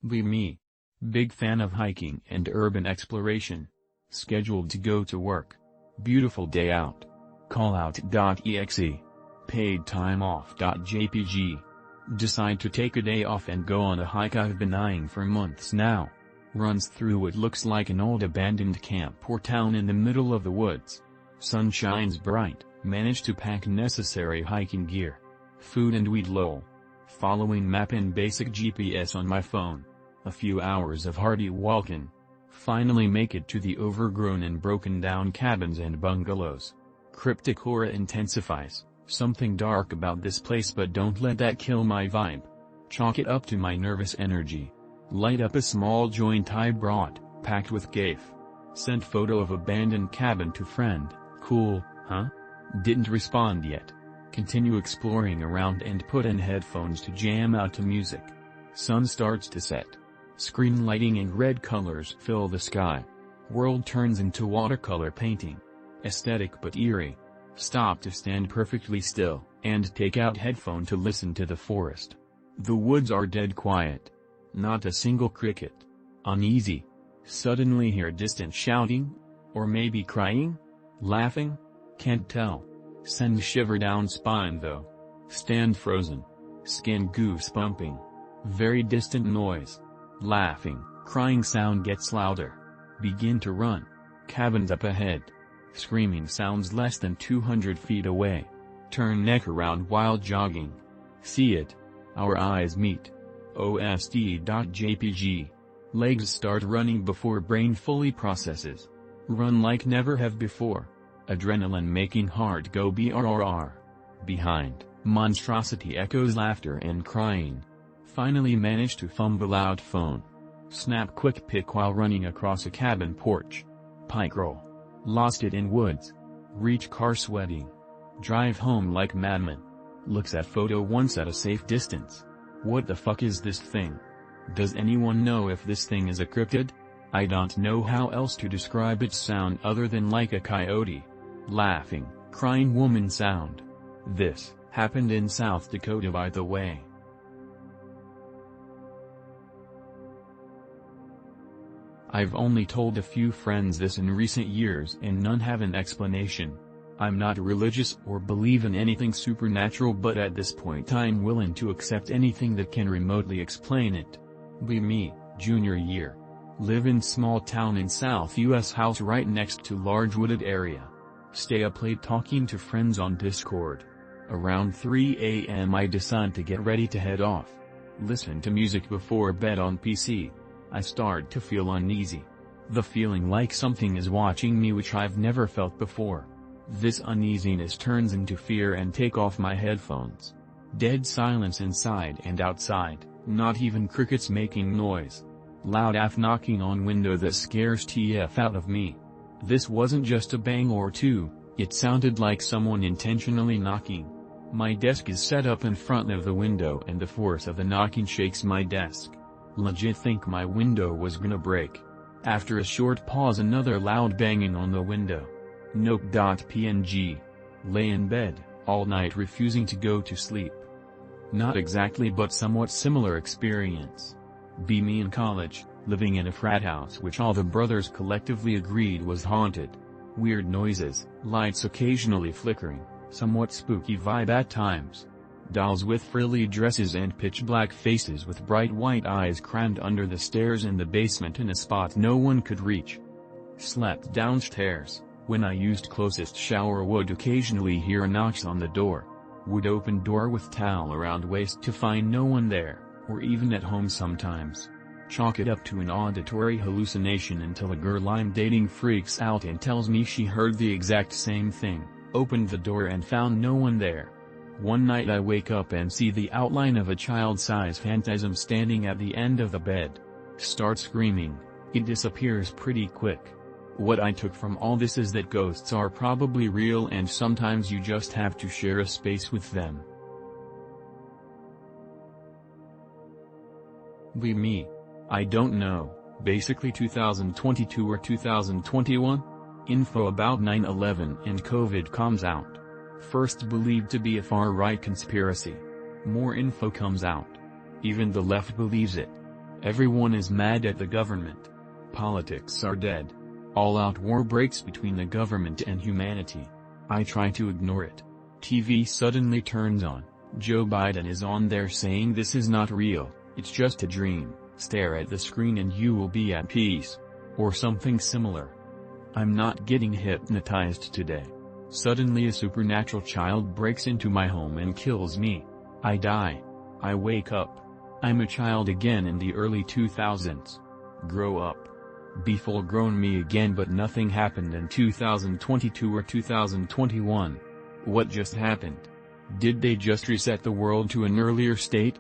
Be me. Big fan of hiking and urban exploration. Scheduled to go to work. Beautiful day out. Callout.exe. Paid time off.jpg. Decide to take a day off and go on a hike I've been eyeing for months now. Runs through what looks like an old abandoned camp or town in the middle of the woods. Sun shines bright, manage to pack necessary hiking gear. Food and weed lol. Following map and basic GPS on my phone. A few hours of hardy walking. Finally make it to the overgrown and broken down cabins and bungalows. Cryptic aura intensifies, something dark about this place, but don't let that kill my vibe. Chalk it up to my nervous energy. Light up a small joint I brought, packed with gafe. Sent photo of abandoned cabin to friend. Cool, huh? Didn't respond yet. Continue exploring around and put in headphones to jam out to music. Sun starts to set. Screen lighting and red colors fill the sky. World turns into watercolor painting. Aesthetic but eerie. Stop to stand perfectly still, and take out headphone to listen to the forest. The woods are dead quiet. Not a single cricket. Uneasy. Suddenly hear distant shouting? Or maybe crying? Laughing? Can't tell. Send shiver down spine though. Stand frozen. Skin goose pumping. Very distant noise. Laughing, crying sound gets louder. Begin to run. Cabins up ahead. Screaming sounds less than 200 feet away. Turn neck around while jogging. See it. Our eyes meet. OSD.jpg. Legs start running before brain fully processes. Run like never have before. Adrenaline making heart go brrr. Behind, monstrosity echoes laughter and crying. Finally manage to fumble out phone. Snap quick pic while running across a cabin porch. Pike roll. Lost it in woods. Reach car sweating. Drive home like madman. Looks at photo once at a safe distance. What the fuck is this thing? Does anyone know if this thing is a cryptid? I don't know how else to describe its sound other than like a coyote. Laughing, crying woman sound. This happened in South Dakota by the way. I've only told a few friends this in recent years and none have an explanation. I'm not religious or believe in anything supernatural, but at this point I'm willing to accept anything that can remotely explain it. Be me, junior year. Live in small town in South US, house right next to large wooded area. Stay up late talking to friends on Discord. Around 3 a.m. I decide to get ready to head off. Listen to music before bed on PC. I start to feel uneasy. The feeling like something is watching me, which I've never felt before. This uneasiness turns into fear and take off my headphones. Dead silence inside and outside, not even crickets making noise. Loud AF knocking on window that scares TF out of me. This wasn't just a bang or two, it sounded like someone intentionally knocking. My desk is set up in front of the window and the force of the knocking shakes my desk. Legit think my window was gonna break. After a short pause, another loud banging on the window. Nope.png. Lay in bed, all night refusing to go to sleep. Not exactly but somewhat similar experience. Be me in college, living in a frat house which all the brothers collectively agreed was haunted. Weird noises, lights occasionally flickering, somewhat spooky vibe at times. Dolls with frilly dresses and pitch black faces with bright white eyes crammed under the stairs in the basement in a spot no one could reach. Slept downstairs. When I used closest shower would occasionally hear knocks on the door. Would open door with towel around waist to find no one there, or even at home sometimes. Chalk it up to an auditory hallucination until a girl I'm dating freaks out and tells me she heard the exact same thing, opened the door and found no one there. One night I wake up and see the outline of a child-size phantasm standing at the end of the bed. Start screaming, it disappears pretty quick. What I took from all this is that ghosts are probably real and sometimes you just have to share a space with them. Be me. I don't know, basically 2022 or 2021? Info about 9/11 and COVID comes out. First believed to be a far-right conspiracy. More info comes out. Even the left believes it. Everyone is mad at the government. Politics are dead. All-out war breaks between the government and humanity. I try to ignore it. TV suddenly turns on. Joe Biden is on there saying this is not real, it's just a dream, stare at the screen and you will be at peace. Or something similar. I'm not getting hypnotized today. Suddenly a supernatural child breaks into my home and kills me. I die. I wake up. I'm a child again in the early 2000s. Grow up. Be full-grown me again, but nothing happened in 2022 or 2021. What just happened? Did they just reset the world to an earlier state?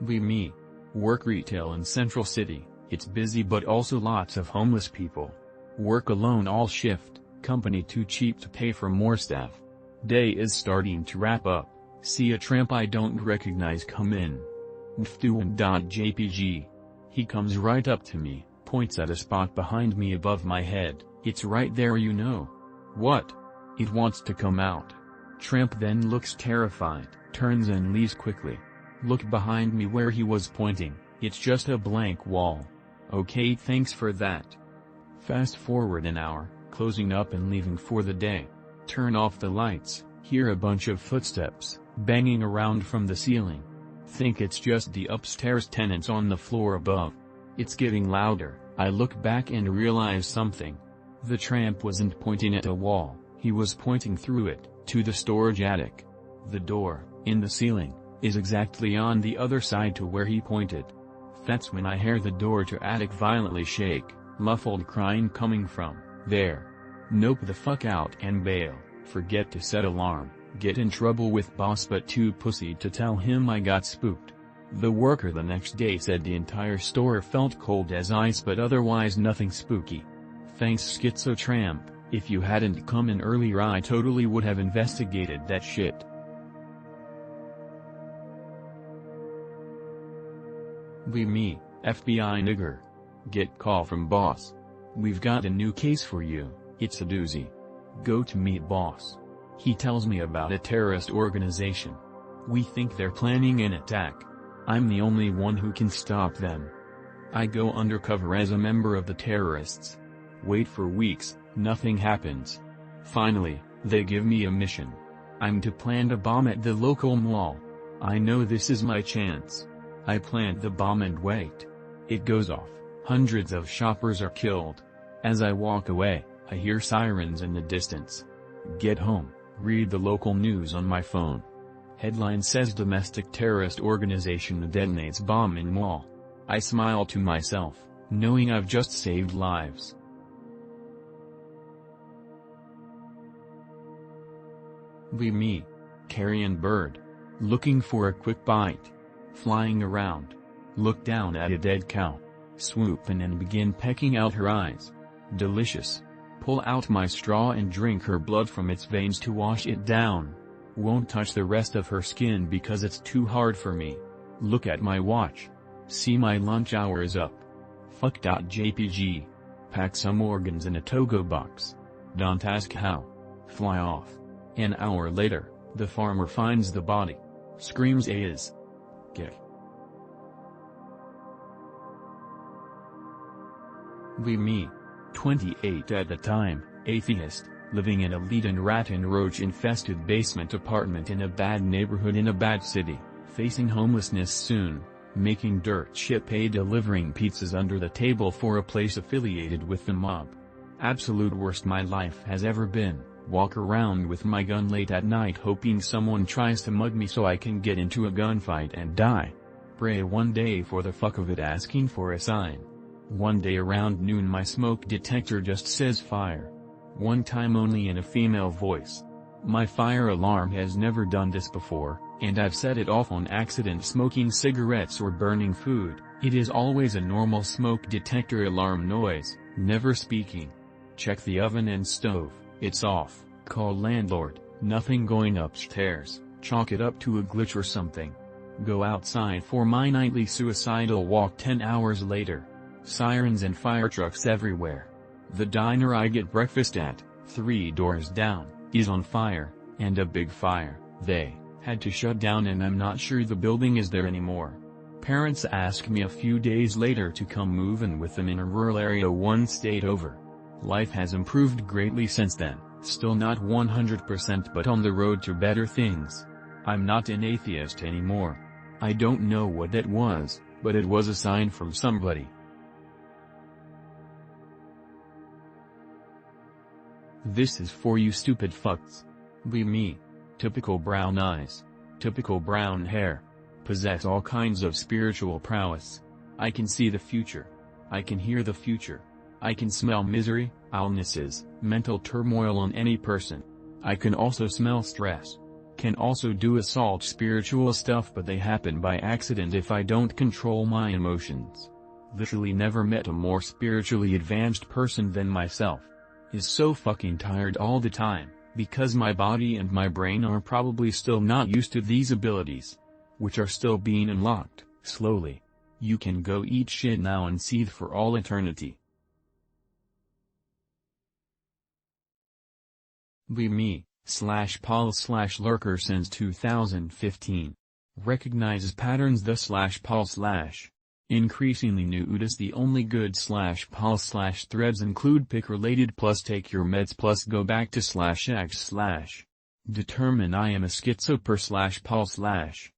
Me. Work retail in Central City, it's busy but also lots of homeless people. Work alone all shift, company too cheap to pay for more staff. Day is starting to wrap up, see a tramp I don't recognize come in. Jpg. He comes right up to me, points at a spot behind me above my head, it's right there you know. What? It wants to come out. Tramp then looks terrified, turns and leaves quickly. Look behind me where he was pointing, it's just a blank wall. Okay, thanks for that. Fast forward an hour, closing up and leaving for the day. Turn off the lights, hear a bunch of footsteps, banging around from the ceiling. Think it's just the upstairs tenants on the floor above. It's getting louder, I look back and realize something. The tramp wasn't pointing at a wall, he was pointing through it, to the storage attic. The door, in the ceiling, is exactly on the other side to where he pointed. That's when I hear the door to attic violently shake, muffled crying coming from there. Nope the fuck out and bail, forget to set alarm, get in trouble with boss but too pussy to tell him I got spooked. The worker the next day said the entire store felt cold as ice but otherwise nothing spooky. Thanks schizo tramp, if you hadn't come in earlier I totally would have investigated that shit. Me, FBI nigger. Get call from boss. We've got a new case for you, it's a doozy. Go to meet boss. He tells me about a terrorist organization. We think they're planning an attack. I'm the only one who can stop them. I go undercover as a member of the terrorists. Wait for weeks, nothing happens. Finally, they give me a mission. I'm to plant a bomb at the local mall. I know this is my chance. I plant the bomb and wait. It goes off, hundreds of shoppers are killed. As I walk away, I hear sirens in the distance. Get home, read the local news on my phone. Headline says domestic terrorist organization detonates bomb in mall. I smile to myself, knowing I've just saved lives. Me. Carrion bird. Looking for a quick bite. Flying around. Look down at a dead cow. Swoop in and begin pecking out her eyes. Delicious. Pull out my straw and drink her blood from its veins to wash it down. Won't touch the rest of her skin because it's too hard for me. Look at my watch. See my lunch hour is up. Fuck.jpg. Pack some organs in a Togo box. Don't ask how. Fly off. An hour later, the farmer finds the body. Screams is. Gay. Me. 28 at the time, atheist, living in a lead and rat and roach infested basement apartment in a bad neighborhood in a bad city, facing homelessness soon, making dirt shit pay delivering pizzas under the table for a place affiliated with the mob. Absolute worst my life has ever been, walk around with my gun late at night hoping someone tries to mug me so I can get into a gunfight and die. Pray one day for the fuck of it asking for a sign. One day around noon my smoke detector just says fire. One time only in a female voice. My fire alarm has never done this before, and I've set it off on accident smoking cigarettes or burning food. It is always a normal smoke detector alarm noise, never speaking. Check the oven and stove, it's off, call landlord, nothing going upstairs, chalk it up to a glitch or something. Go outside for my nightly suicidal walk 10 hours later. Sirens and fire trucks everywhere. The diner I get breakfast at, 3 doors down, is on fire, and a big fire. They Had to shut down and I'm not sure the building is there anymore. Parents asked me a few days later to come move in with them in a rural area one state over. Life has improved greatly since then, still not 100% but on the road to better things. I'm not an atheist anymore. I don't know what that was, but it was a sign from somebody. This is for you stupid fucks. Be me. Typical brown eyes. Typical brown hair. Possess all kinds of spiritual prowess. I can see the future. I can hear the future. I can smell misery, illnesses, mental turmoil on any person. I can also smell stress. Can also do assault spiritual stuff, but they happen by accident if I don't control my emotions. Literally never met a more spiritually advanced person than myself. Is so fucking tired all the time, because my body and my brain are probably still not used to these abilities, which are still being unlocked, slowly. You can go eat shit now and seethe for all eternity. Be me, /Paul/lurker since 2015. Recognizes patterns the /Paul/. Increasingly notice the only good /Paul/threads include pick related plus take your meds plus go back to /x/. Determine I am a schizo per /Paul/.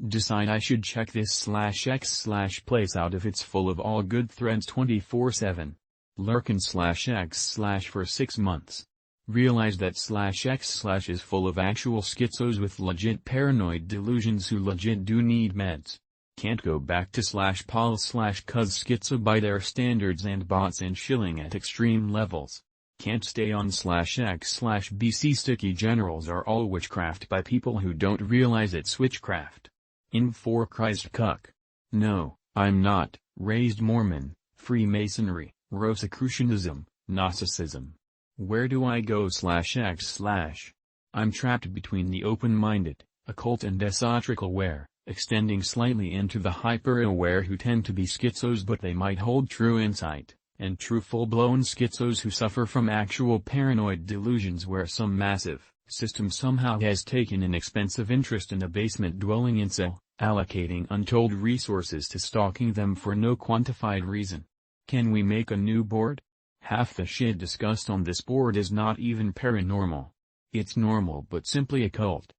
Decide I should check this /x/ place out if it's full of all good threads 24/7. Lurkin /x/ for 6 months. Realize that /x/ is full of actual schizos with legit paranoid delusions who legit do need meds. Can't go back to /Paul/ cause schizo by their standards and bots and shilling at extreme levels. Can't stay on /x/BC sticky generals are all witchcraft by people who don't realize it's witchcraft. In for Christ cuck. No, I'm not, raised Mormon, Freemasonry, Rosicrucianism, Gnosticism. Where do I go /x/? I'm trapped between the open-minded, occult and esoteric aware, extending slightly into the hyper-aware who tend to be schizos but they might hold true insight, and true full-blown schizos who suffer from actual paranoid delusions where some massive system somehow has taken an expensive interest in a basement-dwelling incel, allocating untold resources to stalking them for no quantified reason. Can we make a new board? Half the shit discussed on this board is not even paranormal. It's normal but simply occult.